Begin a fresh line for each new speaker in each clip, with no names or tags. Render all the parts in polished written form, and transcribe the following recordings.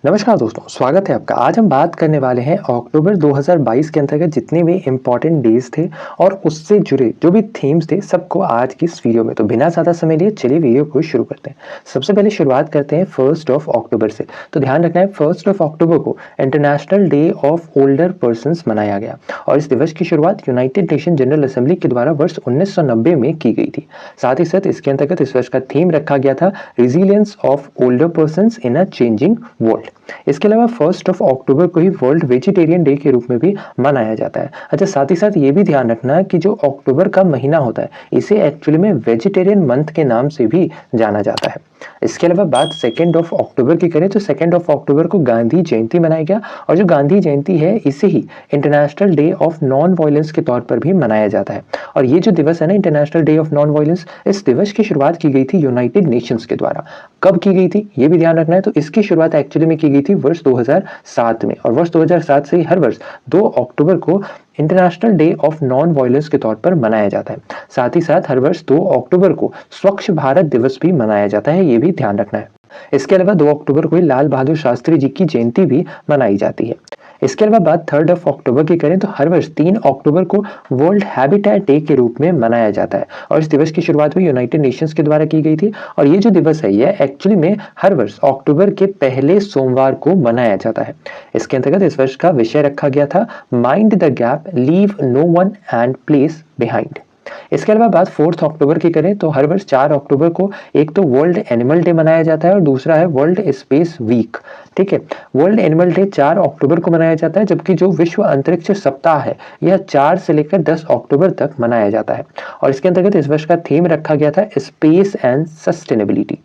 नमस्कार दोस्तों, स्वागत है आपका। आज हम बात करने वाले हैं अक्टूबर 2022 के अंतर्गत जितने भी इम्पोर्टेंट डेज थे और उससे जुड़े जो भी थीम्स थे सबको आज की इस वीडियो में। तो बिना ज़्यादा समय लिए चलिए वीडियो को शुरू करते हैं। सबसे पहले शुरुआत करते हैं 1 अक्टूबर से। तो ध्यान रखना है 1 अक्टूबर को international day of older persons मनाया गया और इस दिवस की शुरुआत यूनाइटेड नेशन जनरल असेंबली के द्वारा वर्ष 1990 में की गई थी। साथ ही साथ इसके अंतर्गत इस वर्ष का थीम रखा गया था resilience of older persons in a changing world. इसके अलावा 1 अक्टूबर को ही वर्ल्ड वेजिटेरियन डे के रूप में भी मनाया जाता है। अच्छा, साथ ही साथ ये भी ध्यान रखना है कि जो अक्टूबर का महीना होता है इसे एक्चुअली में वेजिटेरियन मंथ के नाम से भी जाना जाता है। इसके अलावा बात 2 अक्टूबर की करें तो 2 अक्टूबर को गांधी जयंती मनाया गया और जो गांधी जयंती है इसे ही international day of non violence के तौर पर भी मनाया जाता है। और ये जो दिवस है ना, international day of non violence, इस दिवस की शुरुआत की गई थी यूनाइटेड नेशंस के द्वारा। कब की गई थी ये भी ध्यान रखना है। तो इसकी शुरुआत एक्चुअली में की गई थी वर्ष 2007 में और वर्ष 2007 से ही हर वर्ष 2 अक्टूबर को international day of non violence के तौर पर मनाया जाता है। साथ ही साथ हर वर्ष 2 अक्टूबर को स्वच्छ भारत दिवस भी मनाया जाता है, ये भी ध्यान रखना है। इसके अलावा 2 अक्टूबर को ही लाल बहादुर शास्त्री जी की जयंती भी मनाई जाती है। इसके अलावा बात 3 अक्टूबर की करें तो हर वर्ष 3 अक्टूबर को वर्ल्ड हैबिटेट डे के रूप में मनाया जाता है और इस दिवस की शुरुआत भी यूनाइटेड नेशंस के द्वारा की गई थी। और ये जो दिवस है ये एक्चुअली में हर वर्ष अक्टूबर के पहले सोमवार को मनाया जाता है। इसके अंतर्गत इस वर्ष का विषय रखा गया था mind the gap, leave no one and place behind. इसके अलावा बात 4 अक्टूबर की करें तो हर वर्ष 4 अक्टूबर को एक तो वर्ल्ड एनिमल डे मनाया जाता है और दूसरा है वर्ल्ड स्पेस वीक। ठीक है, वर्ल्ड एनिमल डे 4 अक्टूबर को मनाया जाता है जबकि जो विश्व अंतरिक्ष सप्ताह है यह 4 से लेकर 10 अक्टूबर तक मनाया जाता है। और इसके अंतर्गत इस वर्ष का थीम रखा गया था स्पेस एंड सस्टेनेबिलिटी।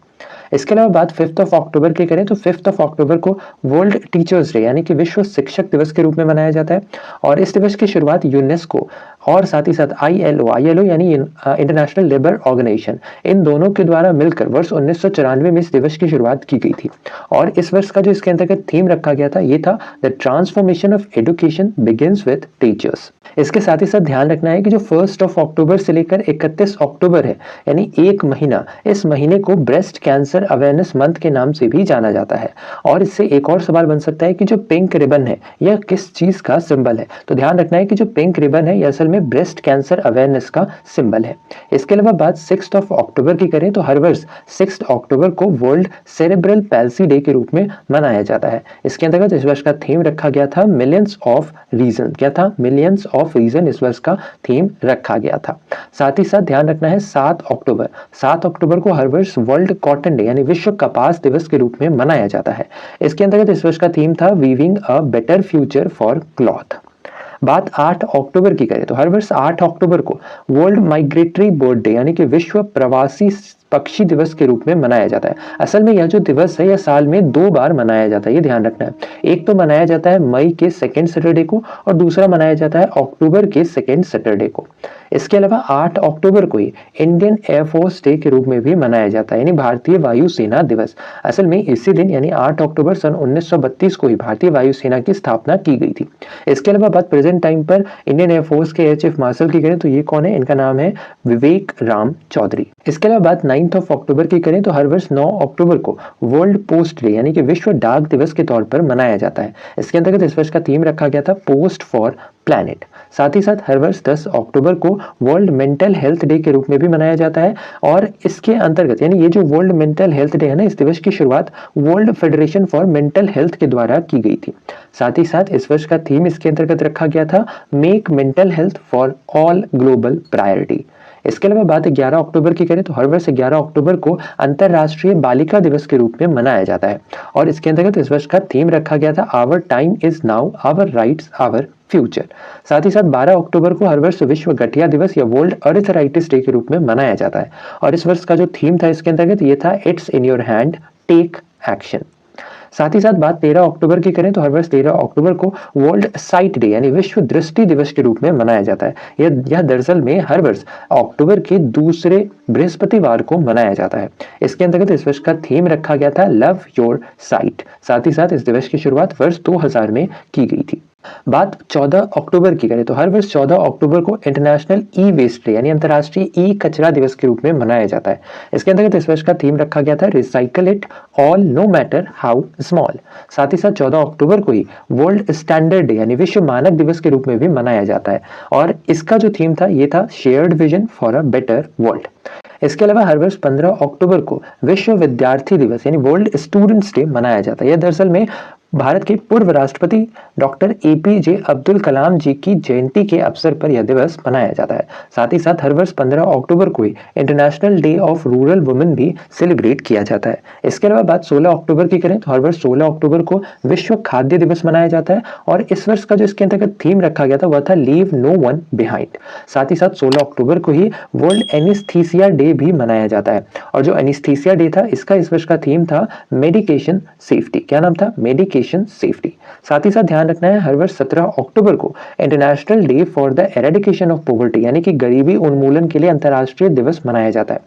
इसके अलावा बात 5 अक्टूबर की करें तो 5 अक्टूबर को वर्ल्ड टीचर्स डे यानी कि विश्व शिक्षक दिवस के रूप में मनाया जाता है और इस दिवस की शुरुआत यूनेस्को और साथ ही साथ आईएलओ यानी इंटरनेशनल लेबर ऑर्गेनाइजेशन, इन दोनों के द्वारा मिलकर वर्ष 1994 में इस दिवस की शुरुआत की गई थी। और इस वर्ष का जो इसके अंतर्गत थीम रखा गया था ये था the transformation of education begins with teachers. इसके साथ ही साथ ध्यान रखना है कि जो 1 अक्टूबर से लेकर 31 अक्टूबर है यानी एक महीना, इस महीने को ब्रेस्ट कैंसर अवेयरनेस मंथ के नाम से भी जाना जाता है। और इससे एक और सवाल बन सकता है कि जो पिंक रिबन है यह किस चीज का सिंबल है। तो ध्यान रखना है कि जो पिंक रिबन है यह असल में ब्रेस्ट कैंसर अवेयरनेस का सिंबल है। इसके अलावा बात 6 अक्टूबर की करें तो हर वर्ष 6 अक्टूबर को वर्ल्ड सेरेब्रल पैल्सी डे के रूप में मनाया जाता है। इसके अंतर्गत इस वर्ष का थीम रखा गया था मिलियंस ऑफ रीजन। क्या था? मिलियंस ऑफ रीजन इस वर्ष का थीम रखा गया था। साथ ही साथ ध्यान रखना है 7 अक्टूबर को हर वर्ष वर्ल्ड कॉटन डे यानी विश्व कपास दिवस के रूप में मनाया जाता है। इसके अंतर्गत इस वर्ष का थीम था weaving a better future for cloth. बात 8 अक्टूबर की करें तो हर वर्ष 8 अक्टूबर को वर्ल्ड माइग्रेटरी बर्ड डे यानी कि विश्व प्रवासी पक्षी दिवस के रूप में मनाया जाता है। असल में यह जो दिवस है यह साल में 2 बार मनाया जाता है, ये ध्यान रखना है। एक तो मनाया जाता है मई के 2nd सैटरडे को और दूसरा मनाया जाता है अक्टूबर के 2nd सैटरडे को। इसके अलावा 8 अक्टूबर को ही इंडियन एयरफोर्स डे के रूप में भी मनाया जाता है यानी भारतीय वायुसेना दिवस। असल में इसी दिन यानी 8 अक्टूबर सन 1932 को ही भारतीय वायुसेना की स्थापना की गई थी। इसके अलावा बात प्रेजेंट टाइम पर इंडियन एयरफोर्स के एयर चीफ मार्शल की करें तो ये कौन है? इनका नाम है विवेक राम चौधरी। इसके अलावा बात 9 अक्टूबर की करें तो हर वर्ष 9 अक्टूबर को वर्ल्ड पोस्ट डे यानी कि विश्व डाक दिवस के तौर पर मनाया जाता है। इसके अंतर्गत इस वर्ष का थीम रखा गया था पोस्ट फॉर प्लैनेट। साथ ही साथ हर वर्ष 10 अक्टूबर को वर्ल्ड मेंटल हेल्थ डे के रूप में भी मनाया जाता है और इसके अंतर्गत यानी ये जो वर्ल्ड मेंटल हेल्थ डे है ना, इस दिवस की शुरुआत world federation for mental health के द्वारा की गई थी। साथ ही साथ इस वर्ष का थीम इसके अंतर्गत रखा गया था make mental health for all global priority. इसके अलावा बात 11 अक्टूबर की करें तो हर वर्ष 11 अक्टूबर को अंतरराष्ट्रीय बालिका दिवस के रूप में मनाया जाता है और इसके अंतर्गत इस वर्ष का थीम रखा गया था our time is now, our rights our future. साथ ही साथ 12 अक्टूबर को हर वर्ष विश्व गठिया दिवस या वर्ल्ड अर्थराइटिस डे के रूप में मनाया जाता है और इस वर्ष का जो थीम था इसके अंतर्गत ये था it's in your hand, take action. साथ ही साथ बात 13 अक्टूबर की करें तो हर वर्ष 13 अक्टूबर को वर्ल्ड साइट डे यानी विश्व दृष्टि दिवस के रूप में मनाया जाता है। यह दरअसल में हर वर्ष अक्टूबर के दूसरे बृहस्पतिवार को मनाया जाता है। इसके अंतर्गत इस वर्ष का थीम रखा गया था लव योर साइट। साथ ही साथ इस दिवस की शुरुआत वर्ष 2000 में की गई थी। बात 14 अक्टूबर की करें तो हर वर्ष 14 अक्टूबर को इंटरनेशनल ई वेस्ट डे यानी अंतर्राष्ट्रीय ई कचरा दिवस के रूप में मनाया जाता है। इसके अंतर्गत इस वर्ष का थीम रखा गया था recycle it all know matter how small. साथ ही साथ 14 अक्टूबर को ही वर्ल्ड स्टैंडर्ड डे यानी विश्व मानक दिवस के रूप में भी मनाया जाता है और इसका जो थीम था ये था shared vision for a better world. इसके अलावा हर वर्ष 15 अक्टूबर को विश्व विद्यार्थी दिवस यानी वर्ल्ड स्टूडेंट्स डे मनाया जाता है। यह दरअसल में भारत के पूर्व राष्ट्रपति डॉक्टर एपीजे अब्दुल कलाम जी की जयंती के अवसर पर यह दिवस मनाया जाता है। साथ ही साथ हर वर्ष 15 अक्टूबर को ही international day of rural women भी सेलिब्रेट किया जाता है। इसके अलावा बात 16 अक्टूबर की करें तो हर वर्ष 16 अक्टूबर को विश्व खाद्य दिवस मनाया जाता है और इस वर्ष का जो इसके अंतर्गत थीम रखा गया था वह था लीव नो वन बिहाइंड। साथ ही साथ 16 अक्टूबर को ही वर्ल्ड एनेस्थीसिया डे भी मनाया जाता है और जो एनेस्थीसिया डे था इसका इस वर्ष का थीम था मेडिकेशन सेफ्टी। क्या नाम था? Medication safety. साथ ही साथ ध्यान रखना है हर वर्ष 17 अक्टूबर को international day for the eradication of poverty यानी कि गरीबी उन्मूलन के लिए अंतर्राष्ट्रीय दिवस मनाया जाता है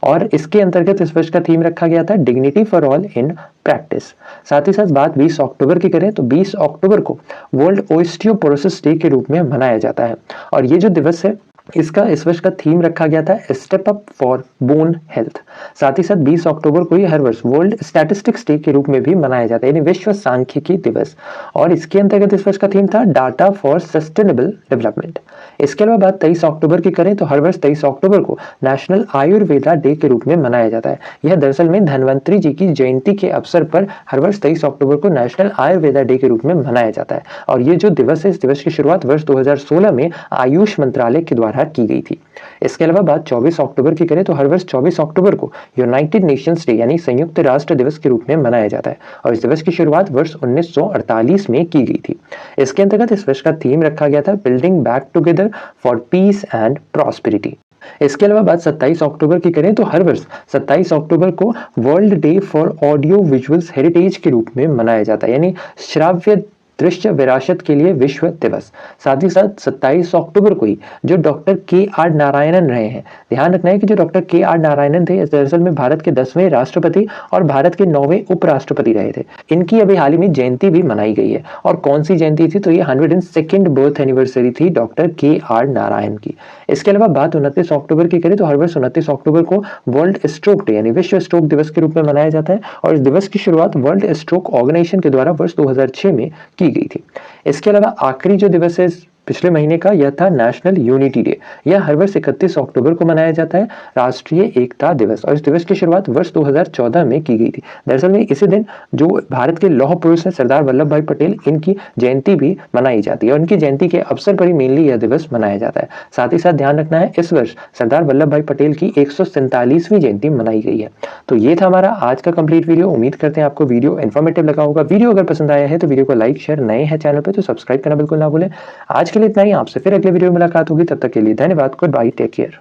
और इसके अंतर्गत इस वर्ष का थीम रखा गया था dignity for all in practice. साथ ही साथ बात 20 अक्टूबर की करें तो 20 अक्टूबर को वर्ल्ड ओस्टियोपोरोसिस डे के रूप में मनाया जाता है और ये जो दिवस है इसका इस वर्ष का थीम रखा गया था step up for bone health. साथ ही साथ 20 अक्टूबर को ही हर वर्ष वर्ल्ड स्टैटिस्टिक्स डे के रूप में भी मनाया जाता है यानी विश्व सांख्यिकी दिवस और इसके अंतर्गत इस वर्ष का थीम था डाटा फॉर सस्टेनेबल डेवलपमेंट। इसके अलावा बात 23 अक्टूबर की करें तो हर वर्ष 23 अक्टूबर को नेशनल आयुर्वेदा डे के रूप में मनाया जाता है। यह दरअसल में धन्वंतरी जी की जयंती के अवसर पर हर वर्ष 23 अक्टूबर को नेशनल आयुर्वेदा डे के रूप में मनाया जाता है और ये जो दिवस है इस दिवस की शुरुआत वर्ष 2016 में आयुष मंत्रालय के द्वारा की गई थी। इसके अलावा बात 24 अक्टूबर की करें तो हर वर्ष 24 अक्टूबर को यूनाइटेड नेशंस डे यानी संयुक्त राष्ट्र दिवस के रूप में मनाया जाता है और इस दिवस की शुरुआत वर्ष 1948 में की गई थी। इसके अंतर्गत इस वर्ष का थीम रखा गया था building back together for piece and prosperity. इसके अलावा बात 27 अक्टूबर की करें तो हर वर्ष 27 अक्टूबर को world day for audio visuals heritage के रूप में मनाया जाता है यानी श्राव्य दृश्य विरासत के लिए विश्व दिवस। साथ ही साथ 27 अक्टूबर को ही जो डॉक्टर के आर नारायणन रहे हैं, ध्यान रखना है कि जो डॉक्टर के आर नारायणन थे दरअसल में भारत के 10वें राष्ट्रपति और भारत के 9वें उपराष्ट्रपति रहे थे। इनकी अभी हाल ही में जयंती भी मनाई गई है और कौन सी जयंती थी तो ये 102nd बर्थ एनिवर्सरी थी डॉक्टर के आर नारायण की। इसके अलावा बात 29 अक्टूबर की करें तो हर वर्ष 29 अक्टूबर को वर्ल्ड स्ट्रोक डे यानी विश्व स्ट्रोक दिवस के रूप में मनाया जाता है और इस दिवस की शुरुआत वर्ल्ड स्ट्रोक ऑर्गेनाइजेशन के द्वारा वर्ष 2006 में की गई थी। इसके अलावा आखिरी जो दिवस है पिछले महीने का यह था नेशनल यूनिटी डे। यह हर वर्ष 31 अक्टूबर को मनाया जाता है राष्ट्रीय एकता दिवस और इस दिवस की शुरुआत वर्ष 2014 में की गई थी। दरअसल में इसी दिन जो भारत के लौह पुरुष हैं सरदार वल्लभ भाई पटेल इनकी जयंती भी मनाई जाती है और उनकी जयंती के अवसर पर ही मेनली यह दिवस मनाया जाता है। साथ ही साथ ध्यान रखना है इस वर्ष सरदार वल्लभ भाई पटेल की 147वीं जयंती मनाई गई है। तो ये था हमारा आज का कंप्लीट वीडियो। उम्मीद करते हैं आपको वीडियो इन्फॉर्मेटिव लगा होगा। वीडियो अगर पसंद आया है तो वीडियो को लाइक शेयर, नए हैं चैनल पर तो सब्सक्राइब करना बिल्कुल ना भूलें। आज के लिए इतना ही, आपसे फिर अगले वीडियो में मुलाकात होगी, तब तक के लिए धन्यवाद। Goodbye, take care.